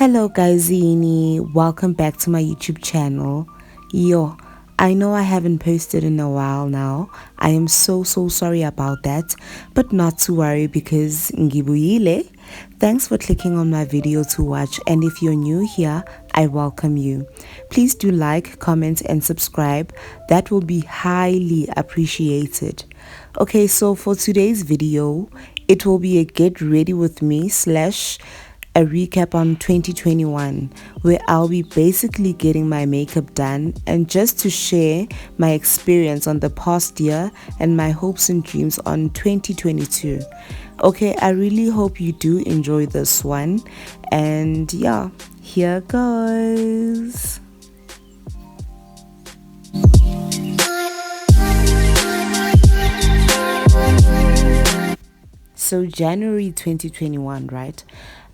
Hello guysini, welcome back to my YouTube channel. Yo, I know I haven't posted in a while now. I am so sorry about that, but not to worry because ngibuyile. Thanks for clicking on my video to watch, and if you're new here, I welcome you. Please do like, comment and subscribe. That will be highly appreciated. Okay, so for today's video, it will be a get ready with me slash a recap on 2021 where I'll be basically getting my makeup done and just to share my experience on the past year and my hopes and dreams on 2022. Okay, I really hope you do enjoy this one, and yeah, here goes. So January 2021, right?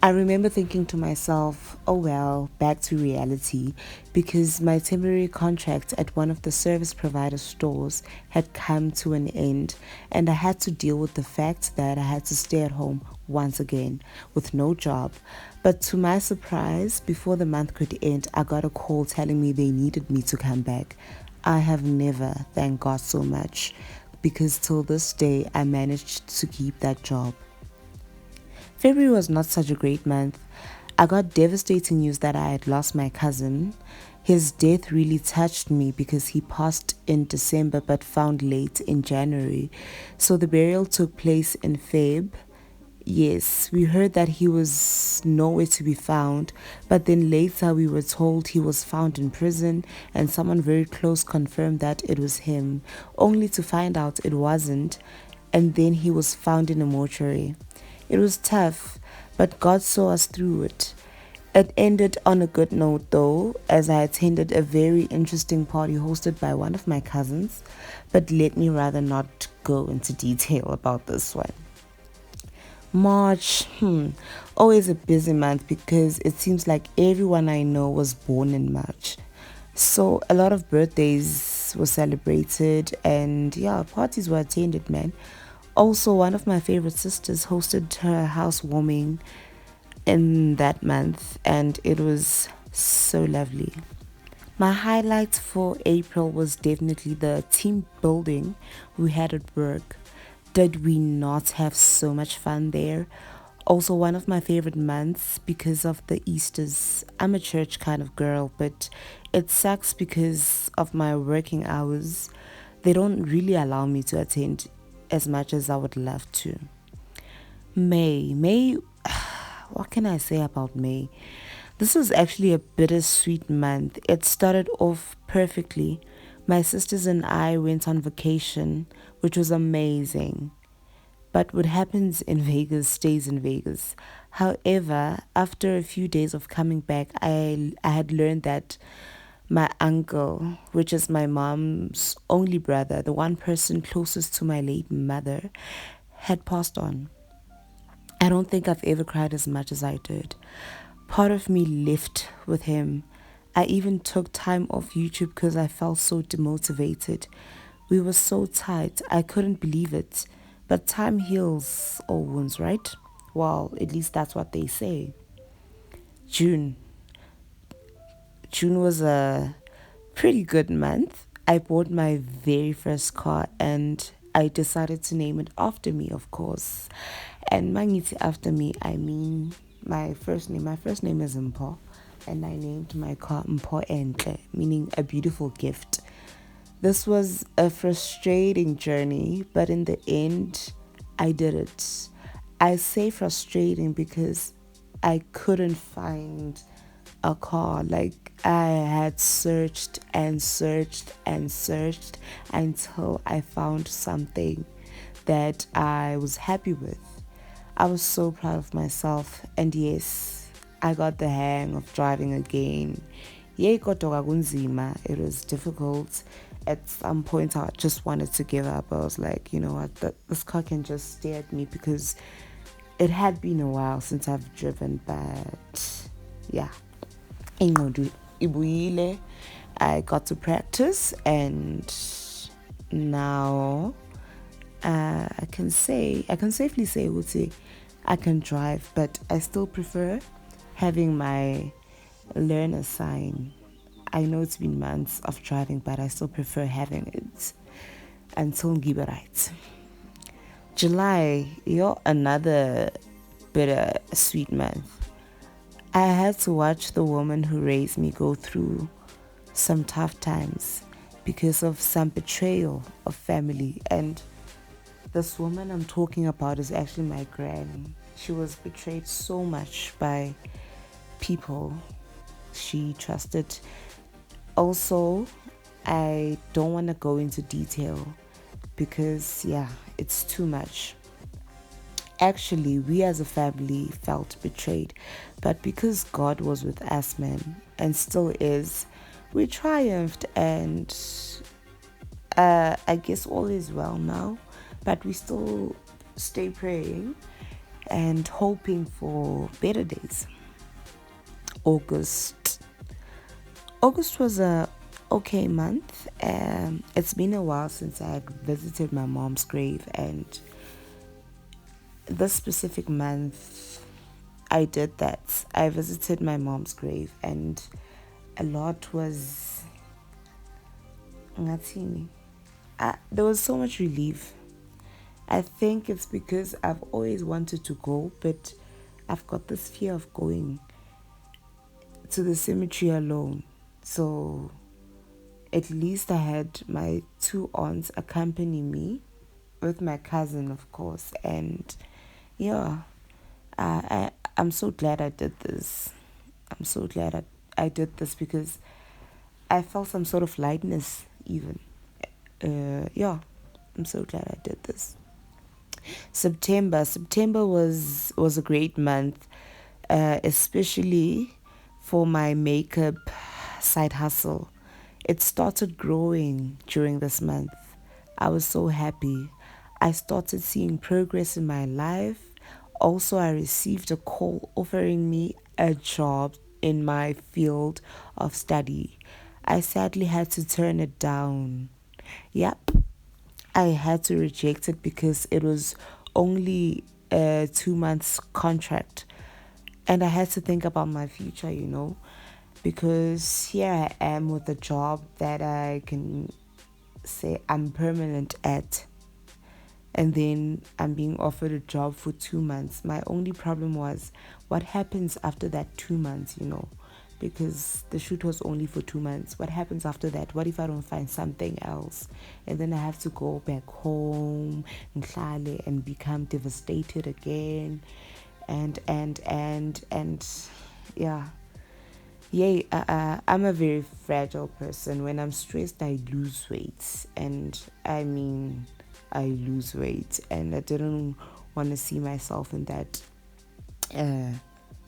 I remember thinking to myself, oh well, back to reality, because my temporary contract at one of the service provider stores had come to an end, and I had to deal with the fact that I had to stay at home once again with no job. But to my surprise, before the month could end, I got a call telling me they needed me to come back. I have never thanked God so much because till this day I managed to keep that job. February was not such a great month. I got devastating news that I had lost my cousin. His death really touched me because he passed in December but found late in January. So the burial took place in Feb. Yes, we heard that he was nowhere to be found, but then later we were told he was found in prison and someone very close confirmed that it was him, only to find out it wasn't, and then he was found in a mortuary. It was tough, but God saw us through it. It ended on a good note though, as I attended a very interesting party hosted by one of my cousins, but let me rather not go into detail about this one. March, always a busy month because it seems like everyone I know was born in March. So a lot of birthdays were celebrated and yeah, parties were attended, man. Also, one of my favorite sisters hosted her housewarming in that month and it was so lovely. My highlight for April was definitely the team building we had at work. Did we not have so much fun there? Also, one of my favorite months because of the Easters. I'm a church kind of girl, but it sucks because of my working hours. They don't really allow me to attend as much as I would love to. May, what can I say about May? This was actually a bittersweet month. It started off perfectly. My sisters and I went on vacation, which was amazing. But what happens in Vegas stays in Vegas. However, after a few days of coming back, I had learned that my uncle, which is my mom's only brother, the one person closest to my late mother, had passed on. I don't think I've ever cried as much as I did. Part of me left with him. I even took time off YouTube because I felt so demotivated. We were so tight, I couldn't believe it. But time heals all wounds, right? Well, at least that's what they say. June. June was a pretty good month. I bought my very first car and I decided to name it after me, of course. And Mangiti after me, I mean my first name. My first name is Mpo, and I named my car Mpo Entle, meaning a beautiful gift. This was a frustrating journey, but in the end, I did it. I say frustrating because I couldn't find a car. Like I had searched and searched and searched until I found something that I was happy with. I was so proud of myself, and yes, I got the hang of driving again. Yay, kodwa kunzima. It was difficult. At some point, I just wanted to give up. I was like, you know what, this car can just stare at me because it had been a while since I've driven, but yeah. Ingqondo ibuyile. I got to practice, and now I can safely say ukuthi I can drive, but I still prefer having my learner sign. I know it's been months of driving, but I still prefer having it until Ngibe right. July, you're another bitter sweet month. I had to watch the woman who raised me go through some tough times because of some betrayal of family. And this woman I'm talking about is actually my granny. She was betrayed so much by people she trusted. Also, I don't want to go into detail because, yeah, it's too much. Actually, we as a family felt betrayed, but because God was with us, man, and still is, we triumphed, and I guess all is well now, but we still stay praying and hoping for better days. August. August was a okay month. It's been a while since I visited my mom's grave, and this specific month I did that. I visited my mom's grave, and a lot was ngathini. There was so much relief. I think it's because I've always wanted to go, but I've got this fear of going to the cemetery alone. So at least I had my two aunts accompany me with my cousin, of course. And yeah, I'm so glad I did this. I'm so glad I did this because I felt some sort of lightness, even. Yeah, I'm so glad I did this. September was a great month, especially for my makeup side hustle. It started growing during this month. I was so happy. I started seeing progress in my life. Also, I received a call offering me a job in my field of study. I sadly had to turn it down. Yep, I had to reject it because it was only a 2 months contract. And I had to think about my future, because here I am with a job that I can say I'm permanent at. And then I'm being offered a job for 2 months. My only problem was what happens after that 2 months, because the shoot was only for 2 months. What happens after that? What if I don't find something else? And then I have to go back home and become devastated again. And yeah. Yay, I'm a very fragile person. When I'm stressed, I lose weight. And I mean, I lose weight. And I didn't want to see myself in that uh,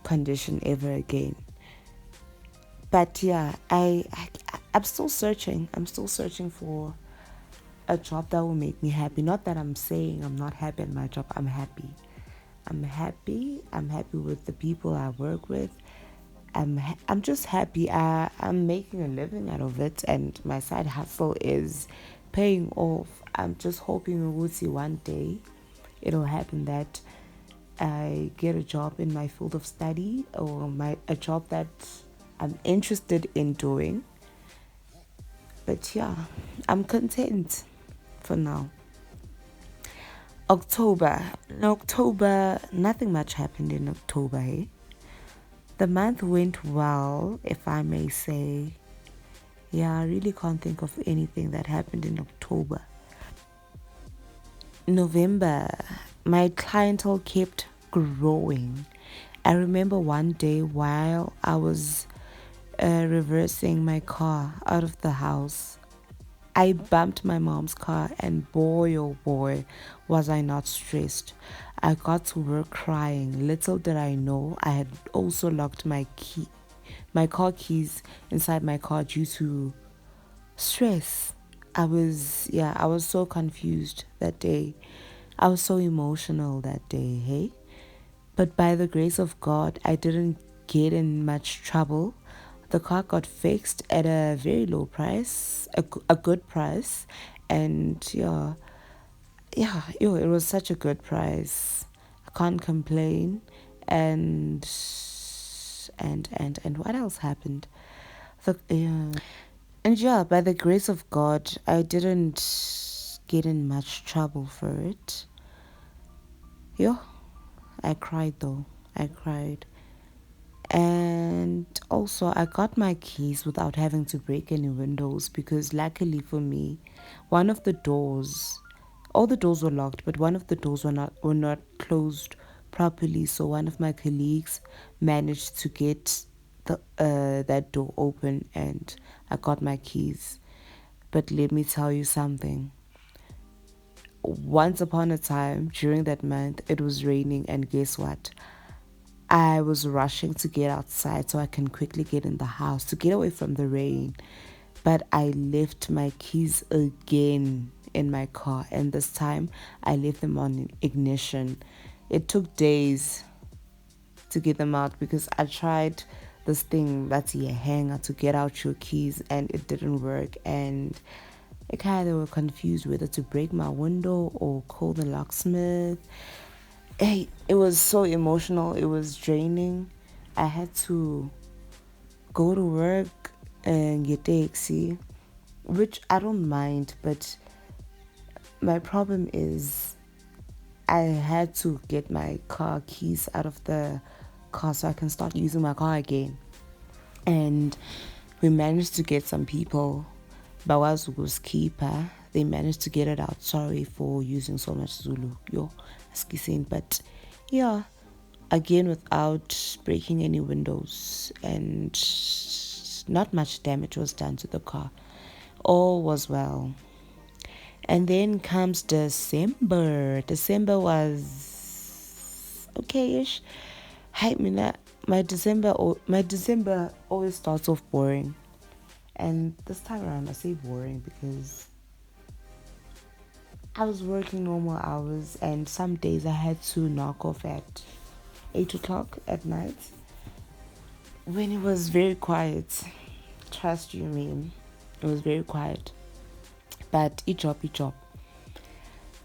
condition ever again. But yeah, I'm still searching. I'm still searching for a job that will make me happy. Not that I'm saying I'm not happy at my job. I'm happy. I'm happy. I'm happy with the people I work with. I'm just happy. I'm making a living out of it, and my side hustle is paying off. I'm just hoping we'll see one day it'll happen that I get a job in my field of study or a job that I'm interested in doing. But yeah, I'm content for now. October. In October, nothing much happened in October. Eh? The month went well, if I may say. Yeah, I really can't think of anything that happened in October. November, my clientele kept growing. I remember one day while I was reversing my car out of the house, I bumped my mom's car, and boy, oh boy, was I not stressed. I got to work crying. Little did I know I had also locked my car keys inside my car due to stress. I was so confused that day. I was so emotional that day, hey? But by the grace of God, I didn't get in much trouble. The car got fixed at a very low price, a good price, and it was such a good price. I can't complain, and And what else happened? And yeah, by the grace of God, I didn't get in much trouble for it. Yeah, I cried though. I cried. And also, I got my keys without having to break any windows because, luckily for me, one of the doors, all the doors were locked, but one of the doors were not closed properly. So one of my colleagues managed to get the that door open, and I got my keys. But let me tell you something. Once upon a time, during that month, it was raining, and guess what? I was rushing to get outside so I can quickly get in the house to get away from the rain. But I left my keys again in my car, and this time I left them on ignition. It took days to get them out because I tried this thing that's a hanger to get out your keys and it didn't work. And I kind of were confused whether to break my window or call the locksmith. Hey, it was so emotional. It was draining. I had to go to work and get taxi, which I don't mind, but my problem is I had to get my car keys out of the car so I can start using my car again. And we managed to get some people. Bawazugu's keeper, they managed to get it out. Sorry for using so much Zulu. Yo, skissing, but yeah, again without breaking any windows, and not much damage was done to the car. All was well. And then comes December. December was okay-ish. Hi, Mina. My December always starts off boring. And this time around, I say boring because I was working normal hours, and some days I had to knock off at 8 o'clock at night when it was very quiet. Trust you, me. It was very quiet. But each job.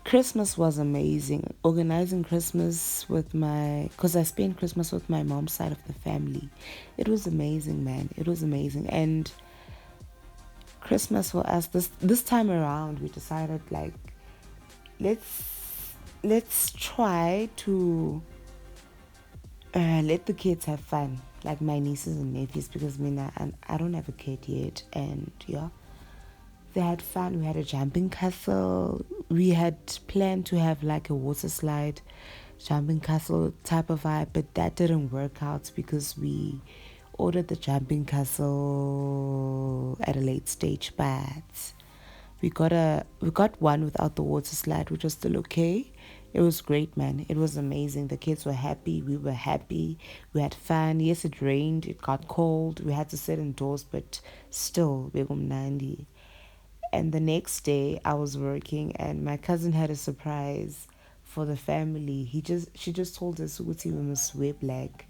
Christmas was amazing. Organizing Christmas because I spent Christmas with my mom's side of the family. It was amazing, man. It was amazing. And Christmas for us, this time around, we decided, like, let's try to let the kids have fun, like my nieces and nephews, because I don't have a kid yet. And yeah, they had fun. We had a jumping castle. We had planned to have like a water slide jumping castle type of vibe, but that didn't work out because we ordered the jumping castle at a late stage. But we got one without the water slide, which was still okay. It was great, man. It was amazing. The kids were happy. We were happy. We had fun. Yes, it rained. It got cold. We had to sit indoors, but still, begumnandi. And the next day, I was working, and my cousin had a surprise for the family. She just told us Uti we must wear black.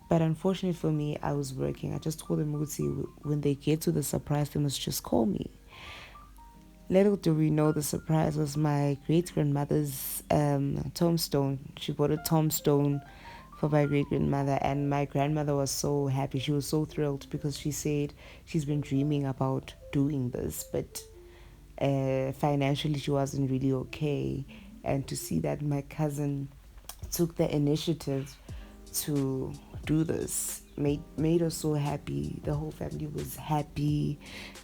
But unfortunately for me, I was working. I just told them Uti when they get to the surprise, they must just call me. Little do we know, the surprise was my great-grandmother's tombstone. She bought a tombstone for my great-grandmother, and my grandmother was so happy. She was so thrilled because she said she's been dreaming about doing this, but financially she wasn't really okay. And to see that my cousin took the initiative to do this made us so happy. The whole family was happy,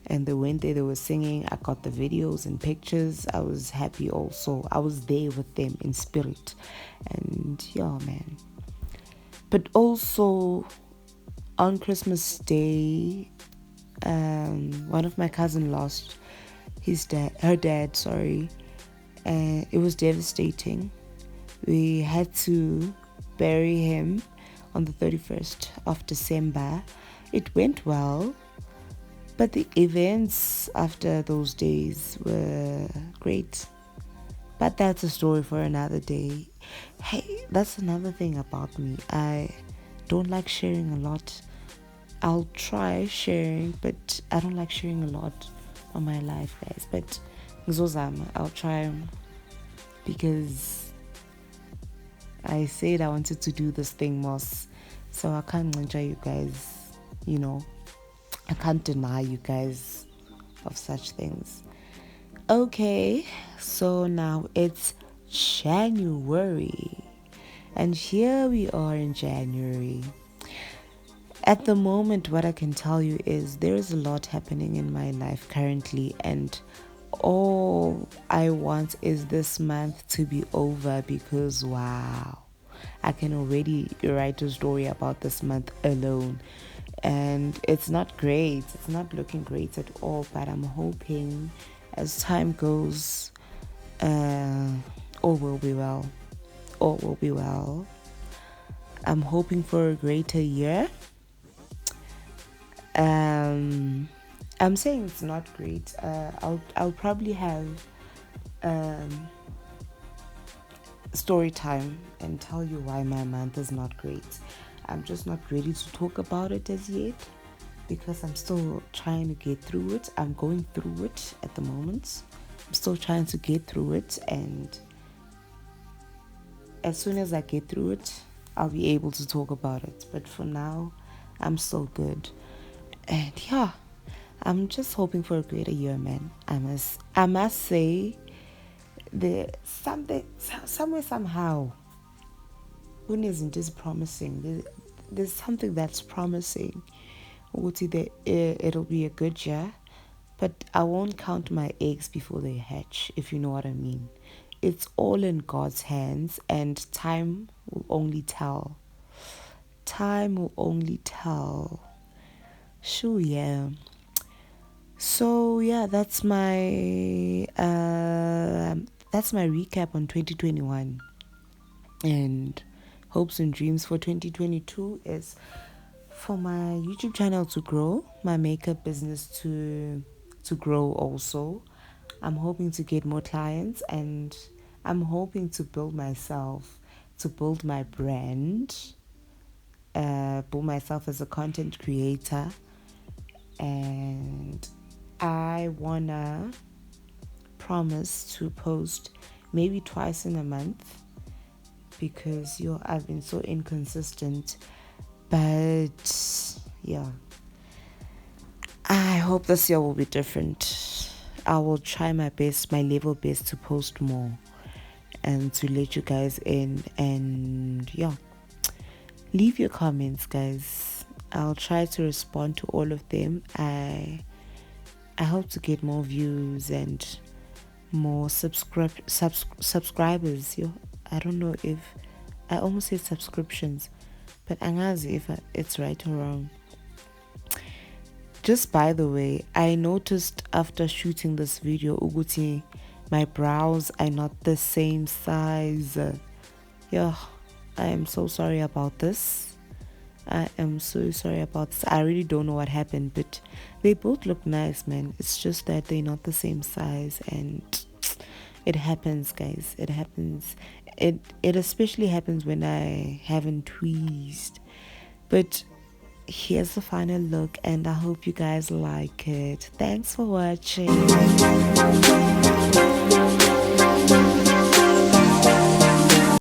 and they went there, they were singing. I got the videos and pictures. I was happy also. I was there with them in spirit. And yeah, man. But also on Christmas Day, one of my cousin lost her dad, sorry. And it was devastating. We had to bury him on the 31st of December. It went well, but the events after those days were great. But that's a story for another day. Hey, that's another thing about me. I don't like sharing a lot. I'll try sharing, but I don't like sharing a lot on my life, guys. But I'll try, because I said I wanted to do this thing more So I can't enjoy you guys, you know, I can't deny you guys of such things. Okay, so now it's January. And here we are in January. At the moment, what I can tell you is there is a lot happening in my life currently, and all I want is this month to be over because wow, I can already write a story about this month alone. And it's not great, it's not looking great at all, but I'm hoping as time goes, uh, all will be well. All will be well. I'm hoping for a greater year. Um, I'm saying it's not great. I'll probably have um, story time and tell you why my month is not great. I'm just not ready to talk about it as yet because I'm still trying to get through it. I'm going through it at the moment. I'm still trying to get through it, and as soon as I get through it, I'll be able to talk about it. But for now, I'm still good. And yeah, I'm just hoping for a greater year, man. I must say, the something somewhere somehow, when isn't just promising. There's something that's promising. Uguti that it'll be a good year, but I won't count my eggs before they hatch, if you know what I mean. It's all in God's hands, and time will only tell. Time will only tell. Sure, yeah. So yeah, that's my recap on 2021, and hopes and dreams for 2022 is for my YouTube channel to grow, my makeup business to grow also. I'm hoping to get more clients, and I'm hoping to build myself, to build my brand, build myself as a content creator, and I wanna promise to post maybe twice in a month because I've been so inconsistent. But yeah, I hope this year will be different. I will try my best, my level best to post more and to let you guys in. And yeah, leave your comments, guys. I'll try to respond to all of them. I hope to get more views and more subscribers. Yo, I don't know if I almost said subscriptions, but angazi if it's right or wrong. Just by the way, I noticed after shooting this video, Uguti, my brows are not the same size. Yeah, I am so sorry about this. I am so sorry about this. I really don't know what happened, but they both look nice, man. It's just that they're not the same size, and it happens, guys. It happens. It especially happens when I haven't tweezed. But here's the final look, and I hope you guys like it. Thanks for watching.